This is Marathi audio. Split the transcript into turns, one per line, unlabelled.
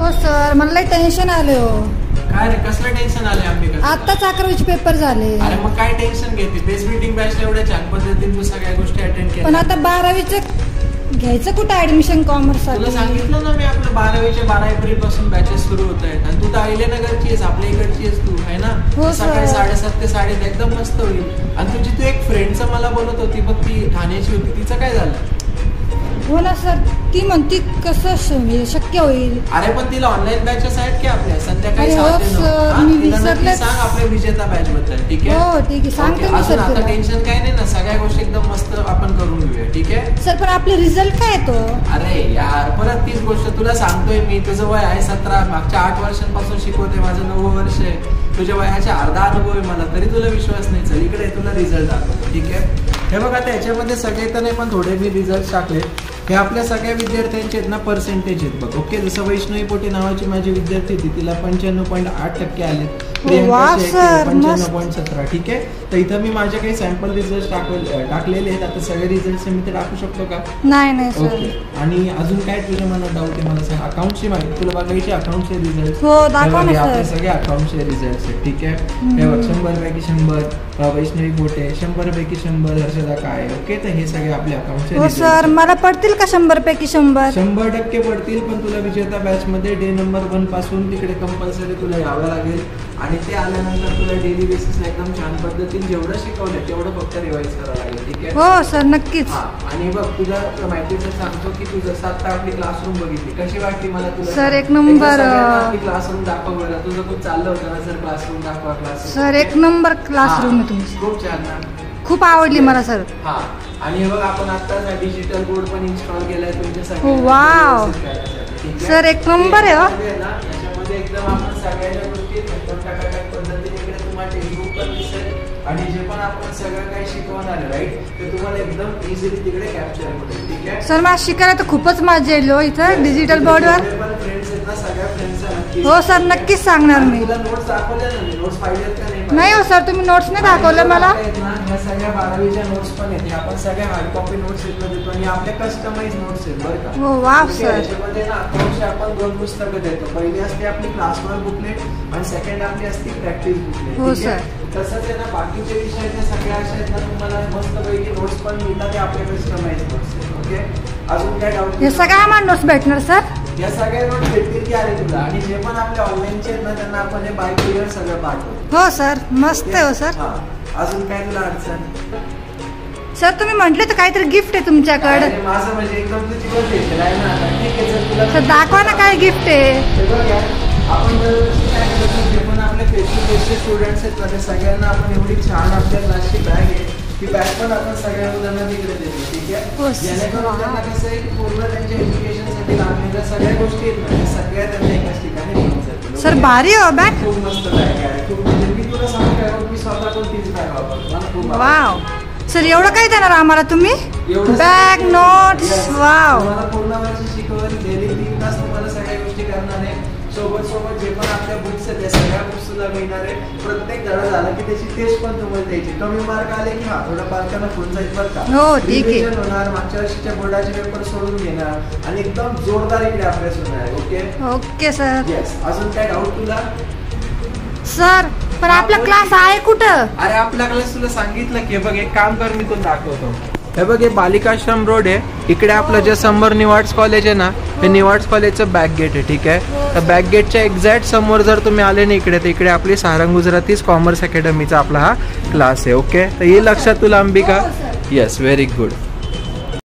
हो सर, मला लई टेन्शन आले हो.
काय रे, कसलं टेन्शन आले अंबिका?
आताच 11वीचे पेपर झाले.
अरे मग काय टेन्शन घेते? बेस मीटिंग बॅचला एवढ्या छान पद्धतीने तू सगळ्या गोष्टी अटेंड केल्या.
पण आता 12वीचं घ्यायचं कुठं ऍडमिशन कॉमर्स?
तुला सांगितलं ना मी, आपलं 12वीच्या 12 एप्रिल पासून बॅचेस सुरू होत आहेत. आणि तू तर अहिल्यानगरची आहेस, आपल्या इकडची आहेस तू, आहे ना? सकाळी 7:30 ते 8:30 एकदम मस्त होईल. आणि तुझी तू एक फ्रेंडचं मला बोलत होती बघ, ती ठाण्याची होती, तिचं काय झालं?
हो ना सर, ती म्हणती कसं शक्य होईल?
अरे पण तिला ऑनलाईन बॅचेस आहेत की आपल्या संध्याकाळी
सांग
आपल्या विजेता बॅच बद्दल. ठीक आहे,
हो ठीक आहे, सांगते मी सर.
आता टेन्शन काय नाही ना, सगळ्या गोष्टी एकदम मस्त आपण करून घेऊया. ठीक आहे
सर, पण आपले रिझल्ट काय येतो?
अरे यार, परत तीच गोष्ट तुला सांगतोय मी. तुझं वय आहे 17, मागच्या 8 वर्षांपासून शिकवते, माझं 9वं वर्ष आहे. तुझ्या वयाचा अर्धा अनुभव आहे मला, तरी तुला विश्वास नाही. चल इकडे तुला रिझल्ट दाखवतो. ठीक आहे, हे बघा, आता याच्यामध्ये सगळे तर नाही पण थोडे मी रिझल्ट टाकले. हे आपल्या सगळ्या विद्यार्थ्यांचे आहेत ना, पर्सेंटेज आहेत बघ. ओके, जसं वैष्णवी पोटे नावाची माझी विद्यार्थी होती, तिला 95.8% आले. 95.17. ठीक आहे, तर इथं मी माझे काही सॅम्पल रिझल्ट टाकलेले आहेत. आता सगळे रिझल्ट मी ते टाकू शकतो का?
नाही
ओके. आणि अजून काय तुझ्या मनात डाऊट आहे मला सांग. अकाउंटची माहिती तुला बघायची, अकाउंटचे रिझल्ट.
हो, दाखवा ना सर.
आपले सगळे अकाउंटचे रिझल्ट आहेत. ठीक आहे, हे बघ, 100 पैकी 100 वैष्णवी पोटे, 100 पैकी 100 हर्षदा काय. ओके, तर हे सगळे आपले अकाउंटचे
रिझल्ट. सर, मला पडतील का 100 पैकी 100?
100% पडतील. पण तुला विजेता बॅच मध्ये डे नंबर 1 पासून तिकडे कंपल्सरी तुला यावं लागेल. आणि ते आल्यानंतर तुला डेली बेसिसला एकदम छान पद्धतीने जेवढं शिकवलं तेवढं फक्त रिवाइज करावं लागेल. ठीक आहे,
हो सर, नक्कीच.
आणि बघ, तुला माहितीच सांगतो की तू जसं आता आपली क्लासरूम बघितली, कशी वाटली मला तुला?
सर, एक नंबर.
क्लासरूम दाखव बघा, तुझं खूप चाललं होतं ना सर, क्लासरूम दाखवा, क्लासरूम.
सर, एक नंबर क्लासरूम आहे तुमची.
खूप छान ना,
खूप आवडली मला सर.
हा, आणि बघ, आपण आता डिजिटल बोर्ड पण इन्स्टॉल केलाय तुमच्यासाठी.
वाव सर, एक नंबर आहे.
याच्यामध्ये एकदम आपण सगळ्या गोष्टी एकदम टकाटक पद्धतीने इकडे तुम्हाला टेक्स्टबुक पण दिसेल. आणि जे पण आपण सगळं काही शिकवणार आहे राईट, ते तुम्हाला एकदम इझिली तिकडे कॅप्चर होईल. ठीक आहे
सर, मला शिकायला तर खूपच मजा येईल इथं डिजिटल बोर्डवर.
फ्रेंड्स आहेत ना, सगळ्या फ्रेंड्स.
हो सर, नक्कीच सांगणार मी.
नोट्स दाखवल्या ना, नोट्स पाहिजेत का नाही?
नाही हो सर, तुम्ही नोट्स नाही दाखवल्या मला.
ह्या सगळ्या 12वीच्या नोट्स पण आहेत. आपण सगळ्या हार्ड कॉपी नोट्स देतो आणि आपल्या कस्टमाइज नोट्स आहेत बरं का.
हो, वाव सर.
याच्यामध्ये ना अकाउंटची आपण 2 पुस्तकं देतो. पहिली असते आपली क्लासवर बुकलेट आणि सेकंड आपली असते प्रॅक्टिस बुकलेट.
हो सर.
तसंच आहे ना, बाकीचे विषयाच्या सगळ्या अशा आहेत ना, तुम्हाला मस्तपैकी नोट्स पण मिळतात, ते आपल्या कस्टमाइज नोट्स आहेत. ओके, अजून काय डाऊट?
हे सगळ्या आम्हाला नोट्स भेटणार सर?
या सगळ्या नोट्स भेटतील की अरे तुला. आणि जे पण आपले ऑनलाईनचे आहेत ना, त्यांना आपण हे बाय कुरिअर सगळं पाठवतो.
हो सर, मस्त आहे. हो सर,
अजून काय तुला अडचण?
सर, तुम्ही म्हटले तर काहीतरी गिफ्ट आहे तुमच्याकडे.
माझं म्हणजे एकदम तुझी गोष्ट आहे ना. ठीक आहे, जर तुला
तर दाखवा ना काय गिफ्ट आहे.
आपण काय करतो, जे पण आपले फेस टू फेसचे स्टुडंट्स आहेत ना, सगळ्यांना आपण एवढी छान आपल्या क्लासची बॅग आहे, ती बॅग पण आपण सगळ्या मुलांना तिकडे देतो. ठीक आहे, जेणेकरून त्यांना कसं आहे की पूर्ण त्यांच्या एज्युकेशनसाठी लागलेल्या सगळ्या गोष्टी आहेत ना, सगळ्या त्यांना एकाच ठिकाणी मिळून जातील.
सर, भारी हो बॅग.
खूप मस्त बॅग आहे. खूप म्हणजे मी तुला सांगतो, मी स्वतः पण तीच बॅग वापरतो.
वाव सर, एवढं काय देणार आम्हाला तुम्ही? Bag, notes. वाव,
तुम्हाला पूर्ण वर्ष शिकवून डेली 3 तास तुम्हाला सगळ्या गोष्टी करणार आहे. सोबत जे पण आपल्या बुक्स आहेत त्या सगळ्या बुक्स सुद्धा मिळणार आहे. प्रत्येक धडा झाला की त्याची टेस्ट पण तुम्हाला द्यायची. कमी मार्क आले की थोडा मार्कांना फुल जाईल बरं का.
हो, ठीक आहे.
होणार, मागच्या वर्षीच्या बोर्डाचे पेपर सोडून घेणार आणि एकदम जोरदार इकडे अभ्यास होणार. Okay
okay sir.
येस, अजून काय डाऊट तुला?
सर, पण आपला क्लास आहे कुठं?
अरे आपला क्लास तुला सांगितलं की बघ, एक काम कर, मी तुला दाखवतो. हे बघ, हे बालिकाश्रम रोड आहे. इकडे आपलं जे समोर निवाड्स कॉलेज आहे ना, हे निवाड्स कॉलेजचं बॅक गेट आहे. ठीक आहे, तर बॅक गेटच्या एक्झॅक्ट समोर जर तुम्ही आले ना इकडे, तर इकडे आपली सारंग गुजरातीज कॉमर्स अकॅडमीचा आपला हा क्लास आहे. ओके, तर हे लक्षात तुला अंबिका? Yes, very good.